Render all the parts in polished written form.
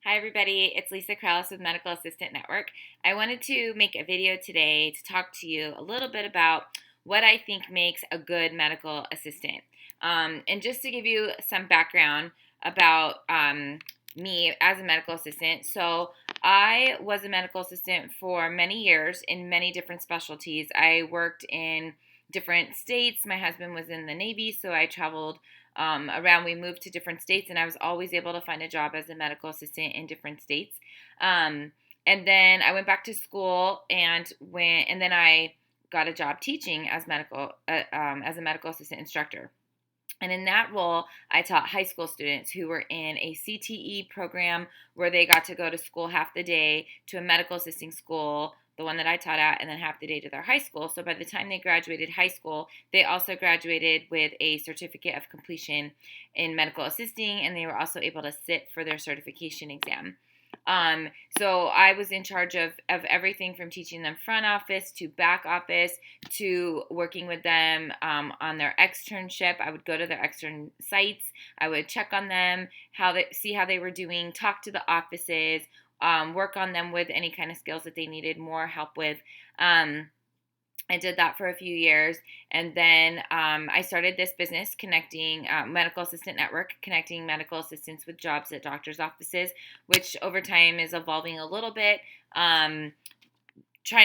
Hi, everybody. It's Lisa Krauss with Medical Assistant Network. I wanted to make a video today to talk to you a little bit about what I think makes a good medical assistant. And just to give you some background about me as a medical assistant. So, I was a medical assistant for many years in many different specialties. I worked in different states. My husband was in the Navy, so I traveled around. We moved to different states, and I was always able to find a job as a medical assistant in different states. Um, and then I went back to school and then I got a job teaching as a medical assistant instructor. And in that role, I taught high school students who were in a CTE program where they got to go to school half the day to a medical assisting school, the one that I taught at, and then half the day to their high school. So by the time they graduated high school, they also graduated with a certificate of completion in medical assisting, and they were also able to sit for their certification exam. Um, so I was in charge of everything from teaching them front office to back office to working with them on their externship. I would go to their extern sites. I would check on them, see how they were doing, talk to the offices, work on them with any kind of skills that they needed more help with. I did that for a few years, and then I started this business connecting Medical Assistant Network, connecting medical assistants with jobs at doctors' offices, which over time is evolving a little bit. Trying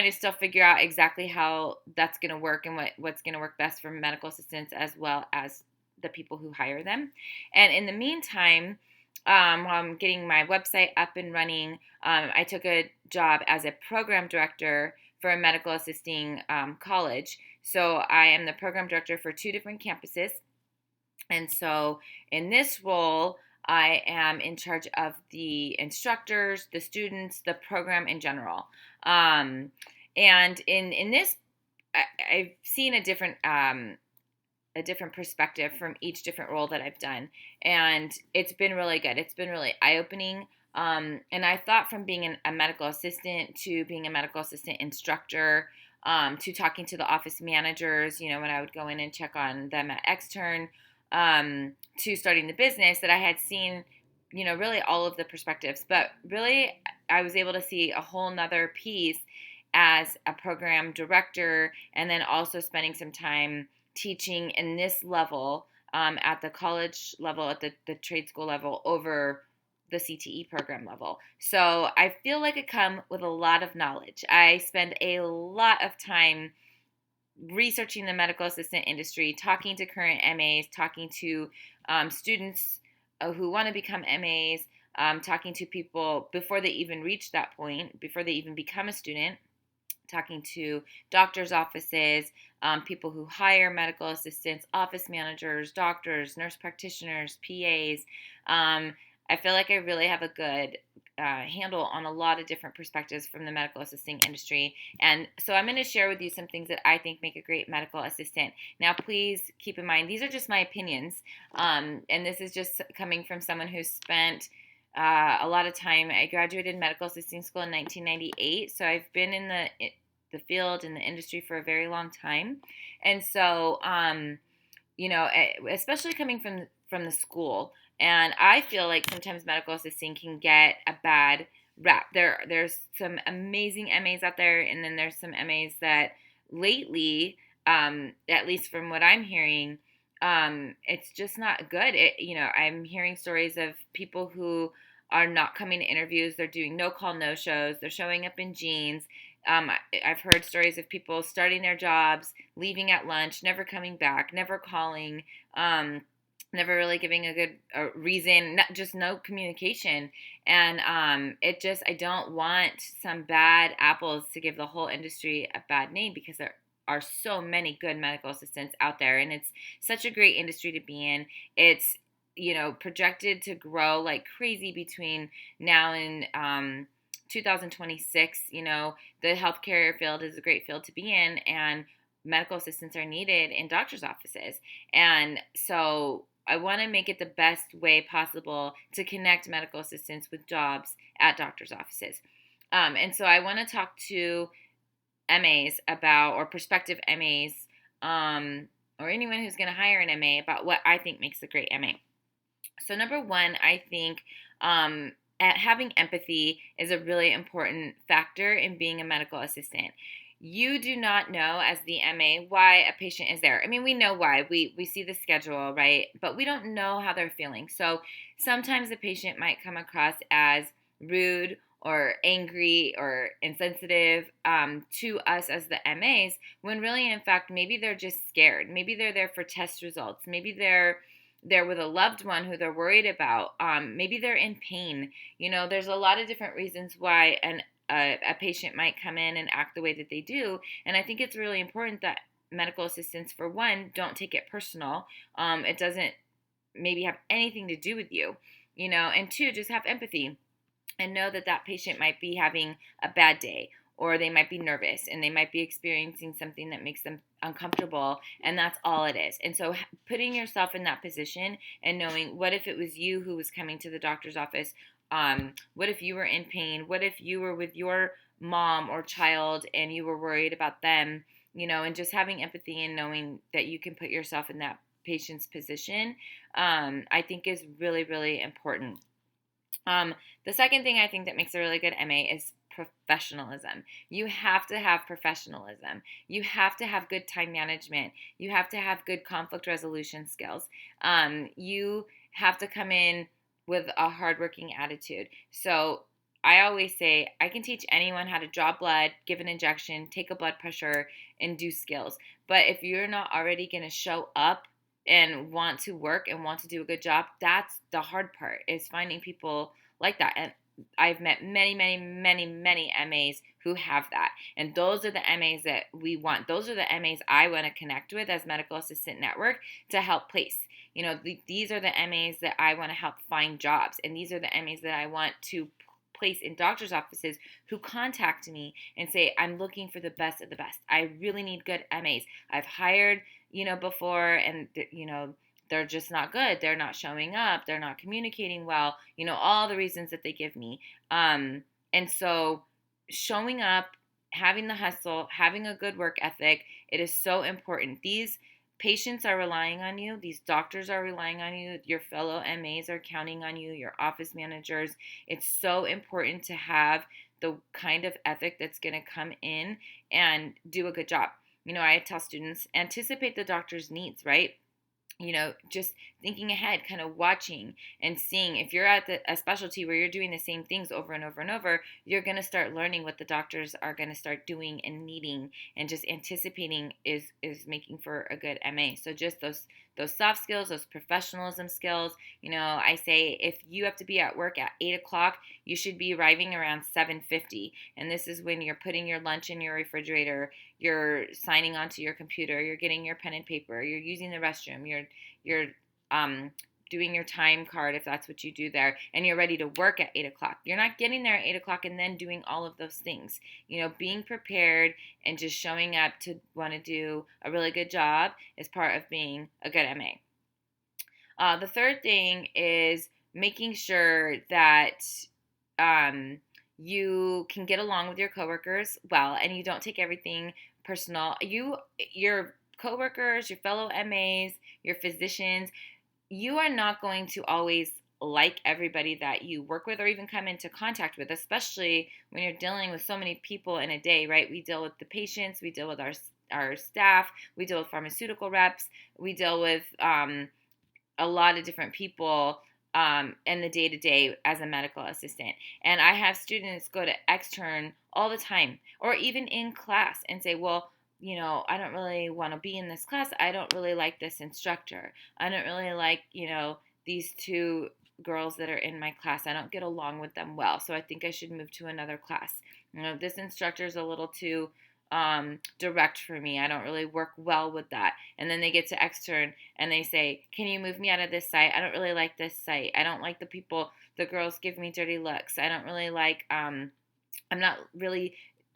to still figure out exactly how that's going to work and what's going to work best for medical assistants as well as the people who hire them. And in the meantime, while I'm getting my website up and running, I took a job as a program director for a medical assisting college. So I am the program director for two different campuses. And so in this role, I am in charge of the instructors, the students, the program in general. Um, and in this, I've seen a different perspective from each different role that I've done, and it's been really good. It's been really eye opening. And I thought from being a medical assistant to being a medical assistant instructor. To talking to the office managers, when I would go in and check on them at extern, to starting the business, that I had seen, really all of the perspectives. But really, I was able to see a whole nother piece as a program director, and then also spending some time teaching in this level at the college level, at the trade school level, over the CTE program level. So I feel like I come with a lot of knowledge. I spend a lot of time researching the medical assistant industry, talking to current MAs, talking to students who want to become MAs, talking to people before they even reach that point, before they even become a student, talking to doctors' offices, people who hire medical assistants, office managers, doctors, nurse practitioners, PAs. I feel like I really have a good handle on a lot of different perspectives from the medical assisting industry. And so I'm going to share with you some things that I think make a great medical assistant. Now, please keep in mind, these are just my opinions. And this is just coming from someone who's spent a lot of time. I graduated medical assisting school in 1998, so I've been in the field in the industry for a very long time. And so, especially coming from the school, and I feel like sometimes medical assisting can get a bad rap. There's some amazing MAs out there, and then there's some MAs that lately, at least from what I'm hearing, it's just not good. I'm hearing stories of people who are not coming to interviews. They're doing no call, no shows. They're showing up in jeans. I've heard stories of people starting their jobs, leaving at lunch, never coming back, never calling, never really giving a good reason, just no communication. And I don't want some bad apples to give the whole industry a bad name, because there are so many good medical assistants out there, and it's such a great industry to be in. It's projected to grow like crazy between now and 2026. The healthcare field is a great field to be in, and medical assistants are needed in doctors' offices. And so I want to make it the best way possible to connect medical assistants with jobs at doctors' offices. And so I want to talk to MAs about, or prospective MAs, or anyone who's going to hire an MA, about what I think makes a great MA. So number one, I think having empathy is a really important factor in being a medical assistant. You do not know as the MA why a patient is there. I mean, we know why. We see the schedule, right? But we don't know how they're feeling. So sometimes the patient might come across as rude or angry or insensitive to us as the MAs, when really, in fact, maybe they're just scared. Maybe they're there for test results. Maybe they're there with a loved one who they're worried about. Maybe they're in pain. There's a lot of different reasons why a patient might come in and act the way that they do. And I think it's really important that medical assistants, for one, don't take it personal. It doesn't maybe have anything to do with you, and two, just have empathy and know that that patient might be having a bad day, or they might be nervous and they might be experiencing something that makes them uncomfortable, and that's all it is. And so putting yourself in that position and knowing, what if it was you who was coming to the doctor's office? What if you were in pain? What if you were with your mom or child and you were worried about them? And just having empathy and knowing that you can put yourself in that patient's position, I think is really, really important. The second thing I think that makes a really good MA is professionalism. You have to have professionalism. You have to have good time management. You have to have good conflict resolution skills. You have to come in with a hardworking attitude. So I always say I can teach anyone how to draw blood, give an injection, take a blood pressure, and do skills. But if you're not already going to show up and want to work and want to do a good job, that's the hard part, is finding people like that. And I've met many, many, many, many MAs who have that. And those are the MAs that we want. Those are the MAs I want to connect with as Medical Assistant Network to help place. These are the MAs that I want to help find jobs. And these are the MAs that I want to place in doctor's offices who contact me and say, I'm looking for the best of the best. I really need good MAs. I've hired, before, and, they're just not good. They're not showing up. They're not communicating well. All the reasons that they give me. And so showing up, having the hustle, having a good work ethic, it is so important. These patients are relying on you. These doctors are relying on you. Your fellow MAs are counting on you. Your office managers. It's so important to have the kind of ethic that's going to come in and do a good job. I tell students, anticipate the doctor's needs, right? Just thinking ahead, kind of watching and seeing. If you're at a specialty where you're doing the same things over and over and over, you're going to start learning what the doctors are going to start doing and needing, and just anticipating is making for a good MA. So just those soft skills, those professionalism skills. I say if you have to be at work at 8 o'clock, you should be arriving around 7:50. And this is when you're putting your lunch in your refrigerator, you're signing onto your computer, you're getting your pen and paper, you're using the restroom, you're doing your time card if that's what you do there, and you're ready to work at 8 o'clock. You're not getting there at 8 o'clock and then doing all of those things. Being prepared and just showing up to want to do a really good job is part of being a good MA. The third thing is making sure that you can get along with your coworkers well, and you don't take everything personal. Your coworkers, your fellow MAs, your physicians, you are not going to always like everybody that you work with or even come into contact with, especially when you're dealing with so many people in a day, right? We deal with the patients, we deal with our staff, we deal with pharmaceutical reps, we deal with a lot of different people in the day-to-day as a medical assistant. And I have students go to extern all the time, or even in class, and say, well, I don't really want to be in this class. I don't really like this instructor. I don't really like, these two girls that are in my class. I don't get along with them well. So I think I should move to another class. This instructor is a little too direct for me. I don't really work well with that. And then they get to extern and they say, can you move me out of this site? I don't really like this site. I don't like the people. The girls give me dirty looks. I don't really like,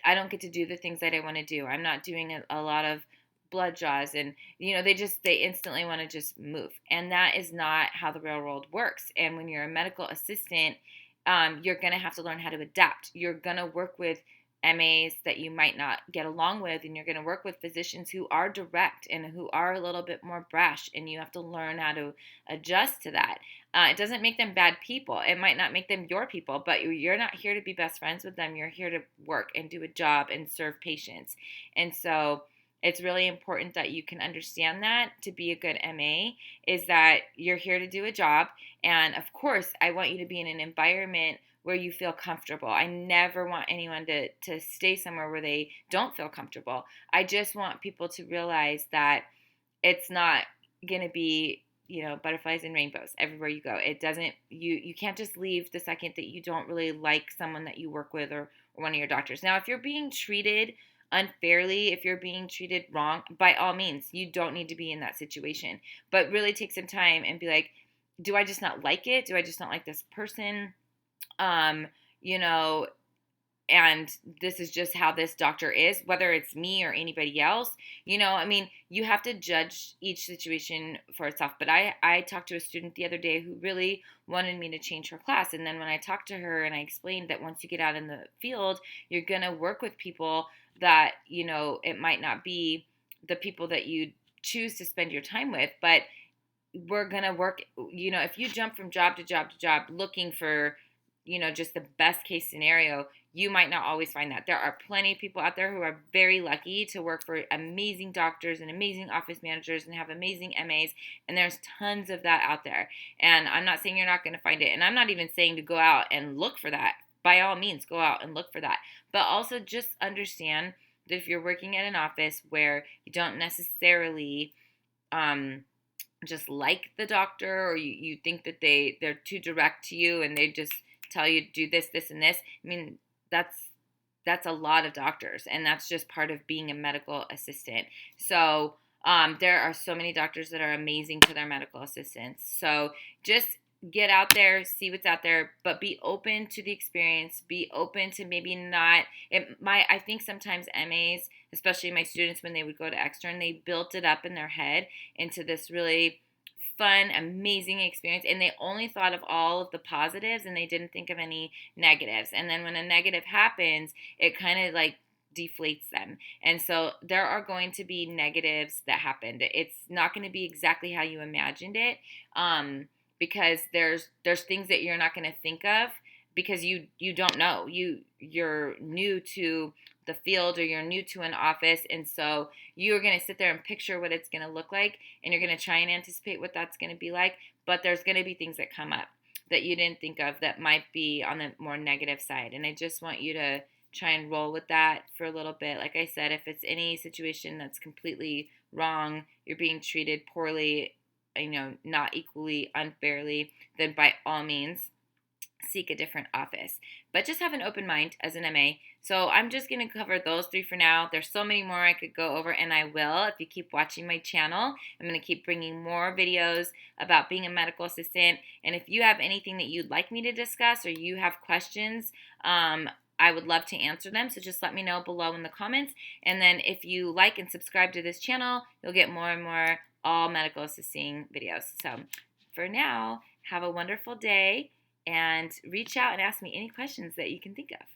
I don't get to do the things that I want to do. I'm not doing a lot of blood draws, and they instantly want to just move. And that is not how the real world works. And when you're a medical assistant, you're going to have to learn how to adapt. You're going to work with MAs that you might not get along with, and you're going to work with physicians who are direct and who are a little bit more brash, and you have to learn how to adjust to that. It doesn't make them bad people. It might not make them your people, but you're not here to be best friends with them. You're here to work and do a job and serve patients. And so it's really important that you can understand that to be a good MA is that you're here to do a job. And of course, I want you to be in an environment where you feel comfortable. I never want anyone to stay somewhere where they don't feel comfortable. I just want people to realize that it's not going to be, butterflies and rainbows everywhere you go. It doesn't, you can't just leave the second that you don't really like someone that you work with, or one of your doctors. Now, if you're being treated unfairly, if you're being treated wrong, by all means, you don't need to be in that situation. But really take some time and be like, do I just not like it? Do I just not like this person? Um, you know, and this is just how this doctor is, whether it's me or anybody else. I mean, you have to judge each situation for itself. But I talked to a student the other day who really wanted me to change her class. And then when I talked to her and I explained that once you get out in the field, you're going to work with people that, it might not be the people that you choose to spend your time with, but we're going to work, if you jump from job to job to job looking for, just the best case scenario, you might not always find that. There are plenty of people out there who are very lucky to work for amazing doctors and amazing office managers and have amazing MAs, and there's tons of that out there. And I'm not saying you're not going to find it, and I'm not even saying to go out and look for that. By all means, go out and look for that. But also just understand that if you're working at an office where you don't necessarily just like the doctor, or you think that they're too direct to you and they just tell you do this, this, and this. I mean, that's a lot of doctors, and that's just part of being a medical assistant. So there are so many doctors that are amazing to their medical assistants. So just get out there, see what's out there, but be open to the experience. Be open to maybe not. I think sometimes MAs, especially my students, when they would go to extern, they built it up in their head into this really fun, amazing experience, and they only thought of all of the positives and they didn't think of any negatives. And then when a negative happens, it kind of like deflates them. And so there are going to be negatives that happened. It's not going to be exactly how you imagined it, because there's things that you're not going to think of because you don't know. You're new to the field, or you're new to an office, and so you're going to sit there and picture what it's going to look like, and you're going to try and anticipate what that's going to be like. But there's going to be things that come up that you didn't think of that might be on the more negative side, and I just want you to try and roll with that for a little bit. Like I said, if it's any situation that's completely wrong, you're being treated poorly, not equally, unfairly, then by all means seek a different office. But just have an open mind as an MA. So I'm just going to cover those 3 for now. There's so many more I could go over, and I will if you keep watching my channel. I'm going to keep bringing more videos about being a medical assistant. And if you have anything that you'd like me to discuss, or you have questions, I would love to answer them. So just let me know below in the comments. And then if you like and subscribe to this channel, you'll get more and more all medical assisting videos. So for now, have a wonderful day, and reach out and ask me any questions that you can think of.